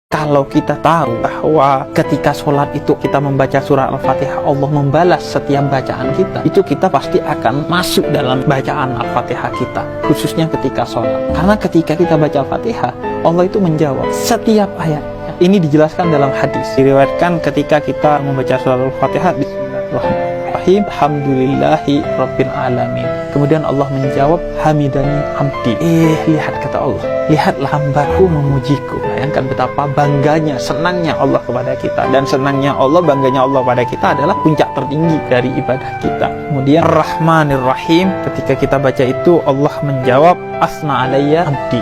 Kalau kita tahu bahwa ketika sholat itu kita membaca surah Al-Fatihah, Allah membalas setiap bacaan kita, itu kita pasti akan masuk dalam bacaan Al-Fatihah kita, khususnya ketika sholat. Karena ketika kita baca Al-Fatihah, Allah itu menjawab setiap ayat. Ini dijelaskan dalam hadis. Diriwayatkan ketika kita membaca surah Al-Fatihah, Bismillahirrahmanirrahim, Alhamdulillahi Rabbil Alamin. Kemudian Allah menjawab, Hamidani Abdi. Lihat kata Allah, lihatlah hambaku memujiku. Bayangkan betapa bangganya, senangnya Allah kepada kita. Dan senangnya Allah, bangganya Allah pada kita adalah puncak tertinggi dari ibadah kita. Kemudian Ar-Rahmanir Rahim, ketika kita baca itu Allah menjawab, Asna alayya abdi.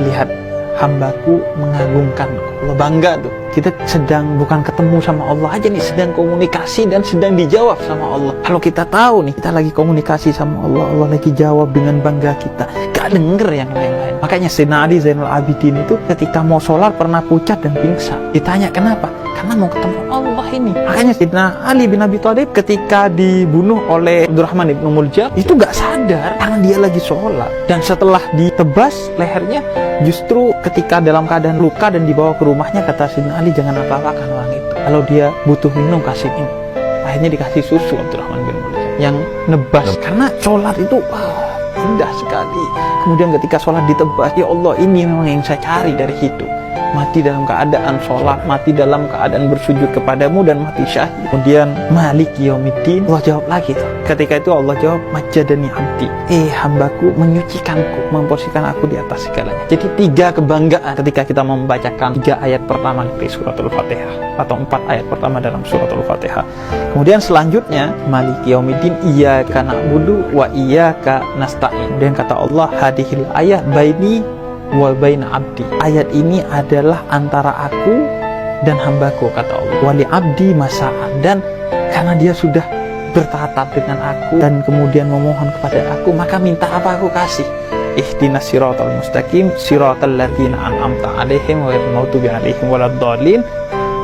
Lihat hambaku mengagungkanku. Allah bangga tuh. Kita sedang bukan ketemu sama Allah aja nih, sedang komunikasi dan sedang dijawab sama Allah. Kalau kita tahu nih, kita lagi komunikasi sama Allah, Allah lagi jawab dengan bangga kita, gak denger yang lain-lain. Makanya Sayyidina Ali Zainul Abidin itu ketika mau sholat pernah pucat dan pingsan. Ditanya kenapa? Karena mau ketemu Allah ini. Makanya Sayyidina Ali bin Abi Thalib ketika dibunuh oleh Abdurrahman ibn Muljam itu gak sadar karena dia lagi sholat. Dan setelah ditebas lehernya, justru ketika dalam keadaan luka dan dibawa ke rumahnya, kata Sayyidina Ali, jangan apa-apakan orang itu. Kalau dia butuh minum, kasih minum. Akhirnya dikasih susu Abdurrahman bin Muljam yang nebas. Karena sholat itu indah sekali. Kemudian ketika sholat ditebas, ya Allah, ini memang yang saya cari dari hidup. Mati dalam keadaan sholat, mati dalam keadaan bersujud kepadamu, dan mati syahid. Kemudian Malik Yaumiddin, Allah jawab lagi tuh. Ketika itu Allah jawab, Majjadani abdi. Hambaku menyucikanku, memposisikan aku di atas segalanya. Jadi 3 kebanggaan ketika kita membacakan 3 ayat pertama dari surat Al-Fatihah, atau 4 ayat pertama dalam surat Al-Fatihah. Kemudian selanjutnya, Malik Yaumiddin, iyyaka na'budu wa iyyaka nasta'in. Kemudian kata Allah, hadihil ayat baini wa baina abdi. Ayat ini adalah antara aku dan hambaku, kata Allah. Wali abdi masa'an. Dan karena dia sudah bertatap dengan aku dan kemudian memohon kepada aku, maka minta apa aku kasih. Ihdinas siratal mustaqim, siratal ladzina an'amta 'alaihim ghairil maghdubi 'alaihim waladdallin.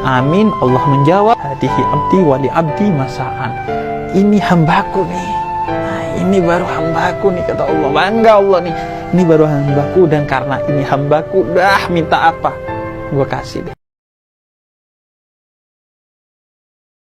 Amin. Allah menjawab, hadihi abdi wali abdi masa'an. Ini hambaku nih. Nah, ini baru hambaku nih, kata Allah. Bangga Allah nih. Ini baru hambaku, dan karena ini hambaku, minta apa? Gue kasih deh.